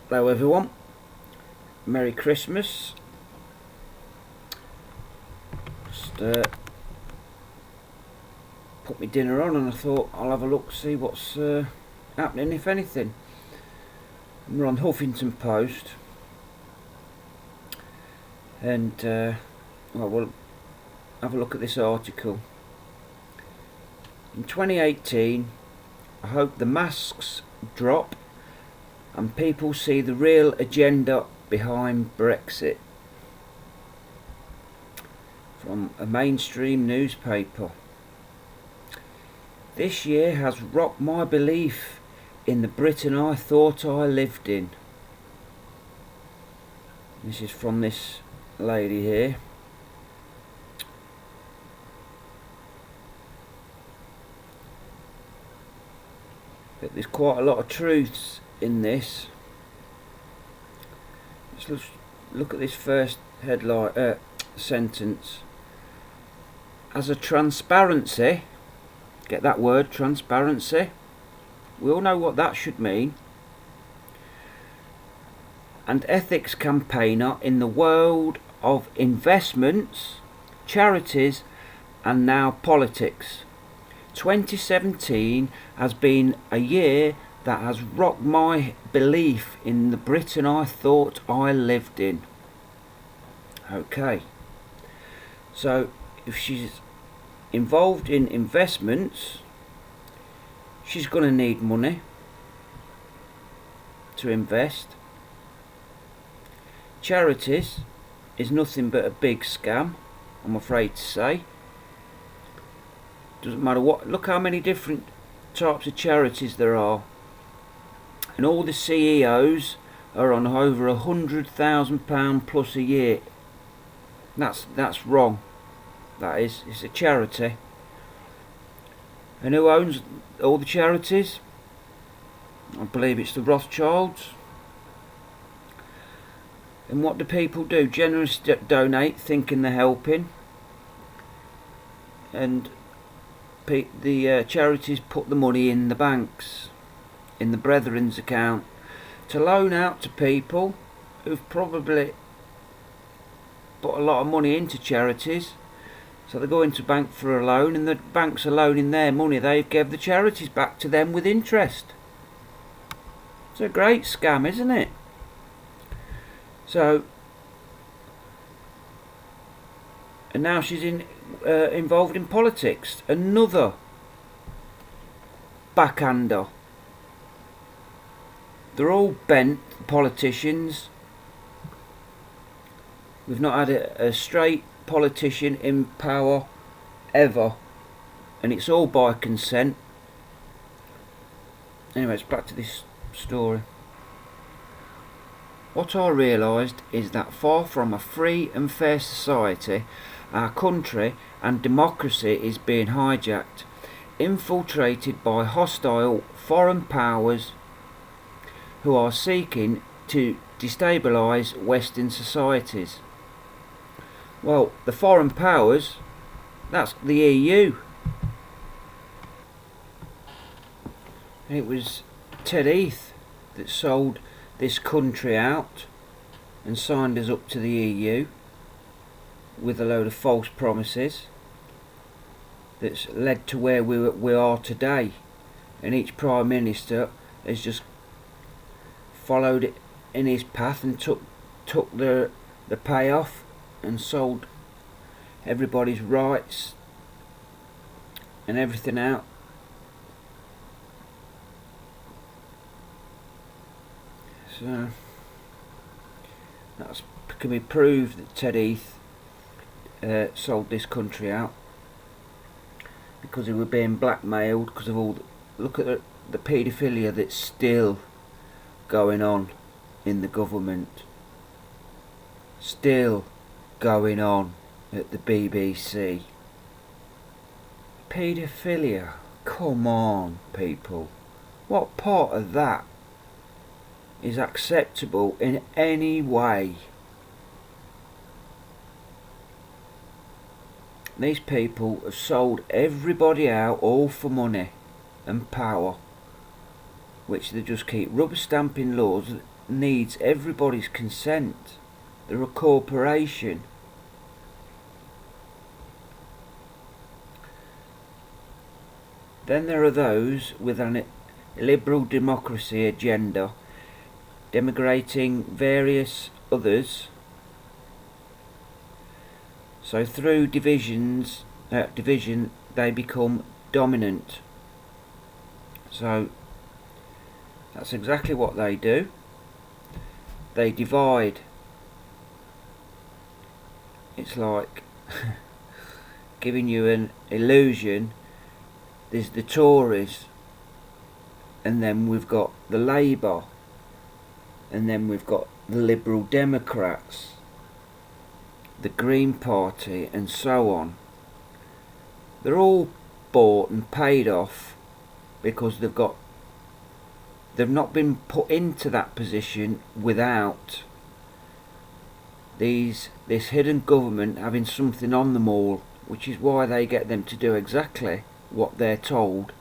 Hello everyone, Merry Christmas. Just put my dinner on and I thought I'll have a look, see what's happening, if anything. We're on Huffington Post and we'll have a look at this article. In 2018, I hope the masks drop and people see the real agenda behind Brexit. From a mainstream newspaper. This year has rocked my belief in the Britain I thought I lived in. This is from this lady here. But there's quite a lot of truths in this. Let's look at this first headline sentence. As a transparency, get that word, transparency, we all know what that should mean, and ethics campaigner in the world of investments, charities and now politics, 2017 has been a year that has rocked my belief in the Britain I thought I lived in. Okay, so if she's involved in investments, she's going to need money to invest. Charities is nothing but a big scam, I'm afraid to say. Doesn't matter what, look how many different types of charities there are, and all the CEOs are on over £100,000 plus a year. That's wrong. That is, it's a charity. And who owns all the charities? I believe it's the Rothschilds. And what do people do? Generously donate, thinking they're helping. And the charities put the money in the banks, in the Brethren's account, to loan out to people who've probably put a lot of money into charities. So they go into bank for a loan, and the banks are loaning their money they've gave the charities back to them with interest. It's a great scam, isn't it? So, and now she's involved in politics. Another backhander. They're all bent, politicians. We've not had a straight politician in power ever, and it's all by consent. Anyways, back to this story. What I realised is that far from a free and fair society, our country and democracy is being hijacked, infiltrated by hostile foreign powers who are seeking to destabilise Western societies. Well, the foreign powers, that's the EU. It was Ted Heath that sold this country out and signed us up to the EU with a load of false promises that's led to where we are today. And each Prime Minister has just followed it in his path and took the payoff and sold everybody's rights and everything out. So that can be proved that Ted Heath sold this country out because they were being blackmailed because of all look at the paedophilia that's still going on in the government, still going on at the BBC. Paedophilia, come on people, what part of that is acceptable in any way? These people have sold everybody out all for money and power, which they just keep rubber stamping laws needs everybody's consent. They're a corporation. Then there are those with an liberal democracy agenda, denigrating various others. So through division they become dominant. So that's exactly what they do. They divide. It's like giving you an illusion. There's the Tories, and then we've got the Labour, and then we've got the Liberal Democrats, the Green Party, and so on. They're all bought and paid off because they've not been put into that position without this hidden government having something on them all, which is why they get them to do exactly what they're told.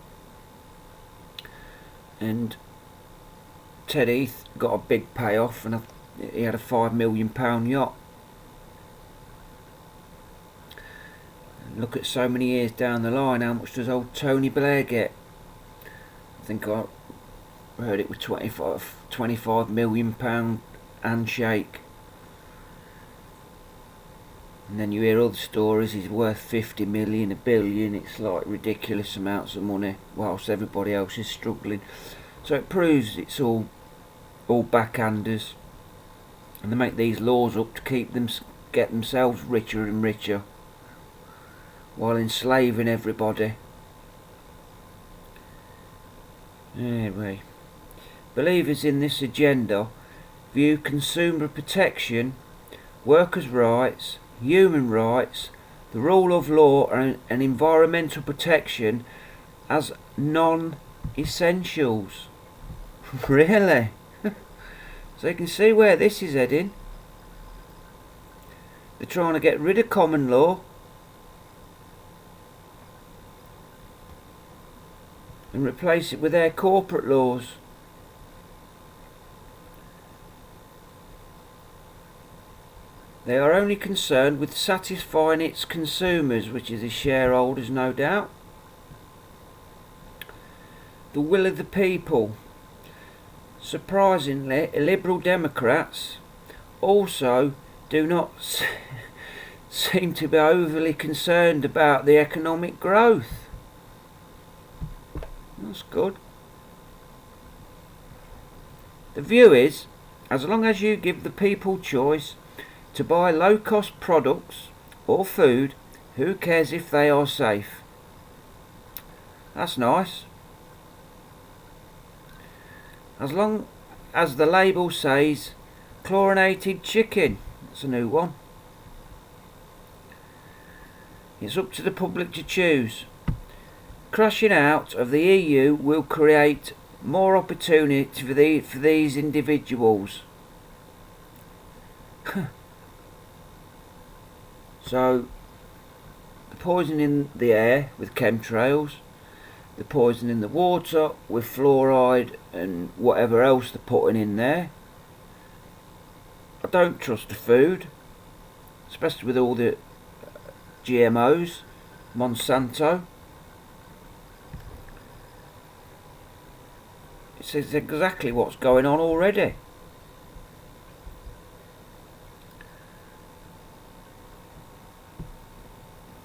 And Ted Heath got a big payoff, and he had a £5 million yacht. And look at so many years down the line, how much does old Tony Blair get? I think I heard it was £25 million handshake. And then you hear other stories, he's worth 50 million, $1 billion. It's like ridiculous amounts of money, whilst everybody else is struggling. So it proves it's all backhanders, and they make these laws up to get themselves richer and richer, while enslaving everybody. Anyway, believers in this agenda view consumer protection, workers' rights, human rights, the rule of law and environmental protection as non-essentials. Really? So you can see where this is heading. They're trying to get rid of common law and replace it with their corporate laws. They are only concerned with satisfying its consumers, which is the shareholders, no doubt. The will of the people. Surprisingly, Liberal Democrats also do not seem to be overly concerned about the economic growth. That's good. The view is, as long as you give the people choice to buy low-cost products or food, who cares if they are safe? That's nice. As long as the label says chlorinated chicken. That's a new one. It's up to the public to choose. Crashing out of the EU will create more opportunity for these individuals. So, they're poisoning the air with chemtrails, they're poisoning the water with fluoride and whatever else they're putting in there. I don't trust the food, especially with all the GMOs, Monsanto. It says exactly what's going on already.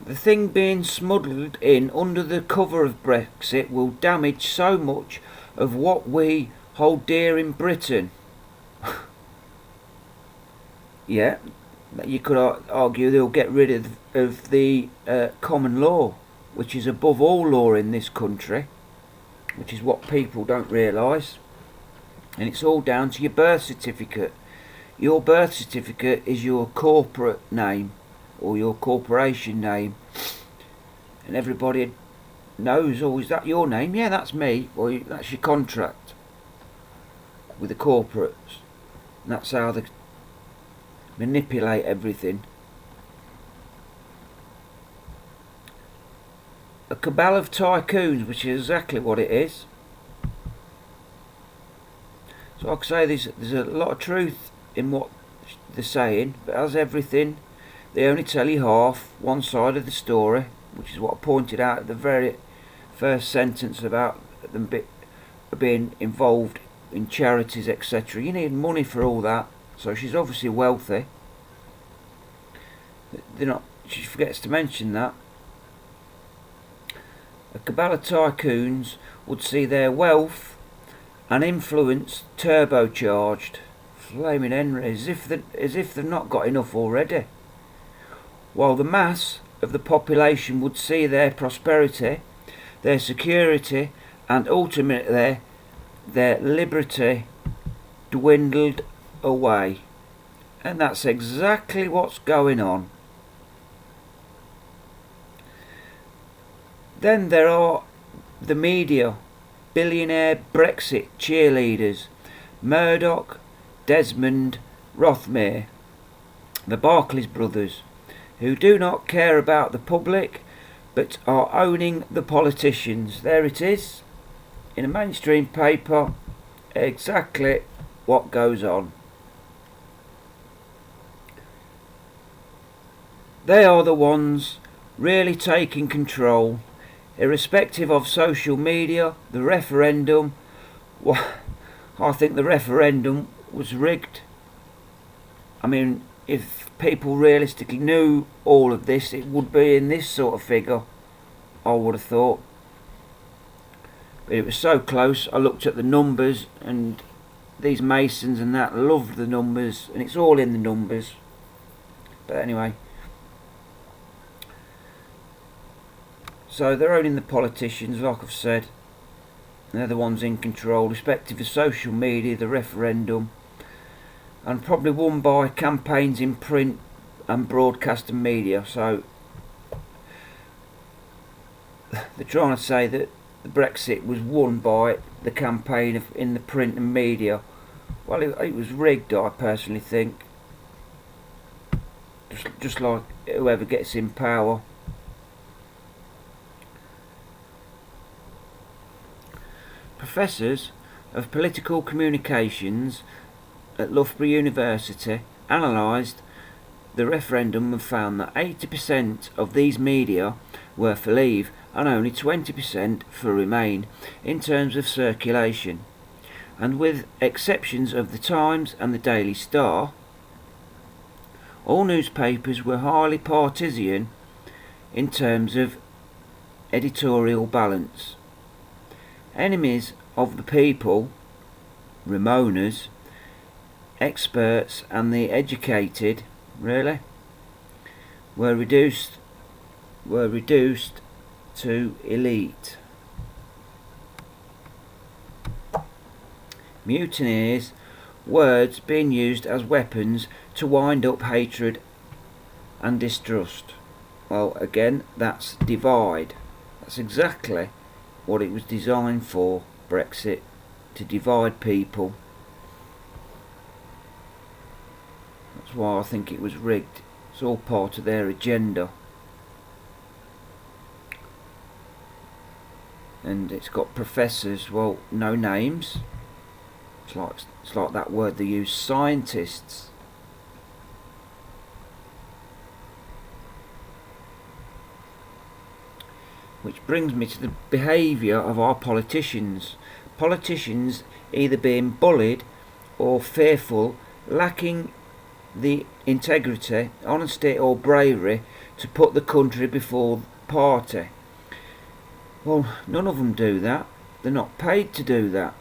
The thing being smuggled in under the cover of Brexit will damage so much of what we hold dear in Britain. Yeah, you could argue they'll get rid of the common law, which is above all law in this country, which is what people don't realise. And it's all down to your birth certificate. Your birth certificate is your corporate name or your corporation name, and everybody knows, oh, is that your name? Yeah, that's me. Well, that's your contract with the corporates, and that's how they manipulate everything. A cabal of tycoons, which is exactly what it is. So like I say, there's a lot of truth in what they're saying, but as everything, they only tell you one side of the story, which is what I pointed out at the very first sentence about them being involved in charities, etc. You need money for all that, so she's obviously wealthy. She forgets to mention that. A cabal of tycoons would see their wealth and influence turbocharged. Flaming Henry, as if they've not got enough already. While the mass of the population would see their prosperity, their security, and ultimately their liberty dwindled away. And that's exactly what's going on. Then there are the media, billionaire Brexit cheerleaders, Murdoch, Desmond, Rothmere, the Barclays brothers, who do not care about the public but are owning the politicians. There it is, in a mainstream paper, exactly what goes on. They are the ones really taking control, irrespective of social media, the referendum. Well, I think the referendum was rigged. I mean, if people realistically knew all of this, it would be in this sort of figure, I would have thought. But it was so close. I looked at the numbers, and these Masons and that loved the numbers, and it's all in the numbers. But anyway, so they're owning the politicians, like I've said. They're the ones in control, respective of social media, the referendum, and probably won by campaigns in print and broadcast and media. So they're trying to say that the Brexit was won by the campaign in the print and media. Well, it was rigged, I personally think. Just like whoever gets in power. Professors of political communications at Loughborough University analysed the referendum and found that 80% of these media were for Leave and only 20% for Remain in terms of circulation. And with exceptions of the Times and the Daily Star, all newspapers were highly partisan in terms of editorial balance. Enemies of the people, Remoaners, experts and the educated, really, were reduced to elite. Mutineers, words being used as weapons to wind up hatred and distrust. Well, again, that's divide. That's exactly what it was designed for, Brexit, to divide people. That's why I think it was rigged. It's all part of their agenda. And it's got professors, well, no names. It's like that word they use, scientists. Which brings me to the behaviour of our politicians. Politicians either being bullied or fearful, lacking the integrity, honesty or bravery to put the country before the party. Well, none of them do that. They're not paid to do that.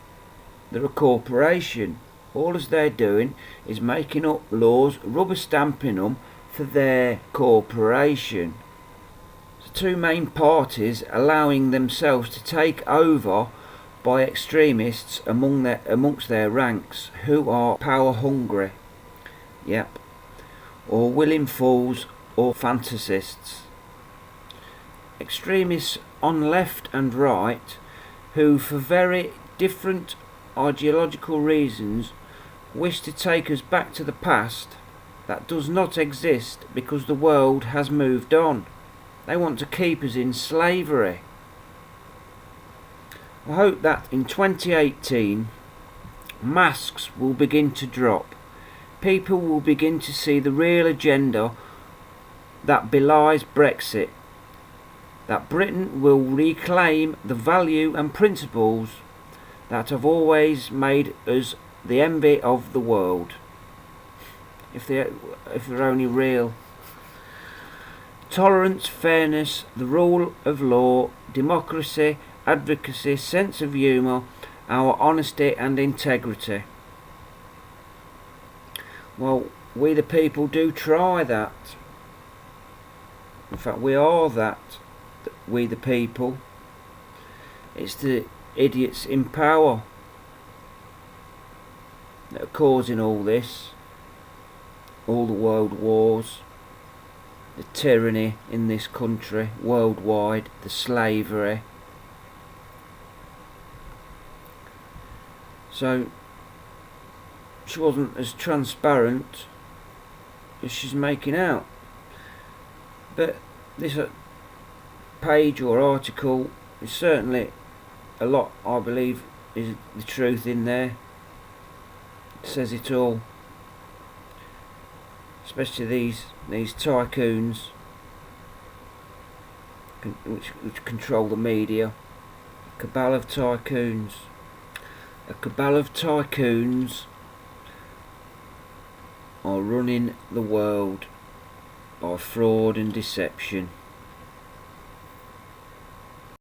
They're a corporation. All as they're doing is making up laws, rubber stamping them for their corporation. The two main parties allowing themselves to take over by extremists amongst their ranks who are power hungry. Yep. Or willing fools or fantasists. Extremists on left and right who, for very different ideological reasons, wish to take us back to the past that does not exist because the world has moved on. They want to keep us in slavery. I hope that in 2018 masks will begin to drop. People will begin to see the real agenda that belies Brexit. That Britain will reclaim the value and principles that have always made us the envy of the world. If they're only real. Tolerance, fairness, the rule of law, democracy, advocacy, sense of humour, our honesty and integrity. Well, we the people do try that. In fact, we are that. We the people. It's the idiots in power that are causing all this. All the world wars. The tyranny in this country, worldwide. The slavery. So, she wasn't as transparent as she's making out. But this page or article is certainly a lot, I believe, is the truth in there. It says it all. Especially these tycoons which control the media. A cabal of tycoons. A cabal of tycoons are running the world by fraud and deception.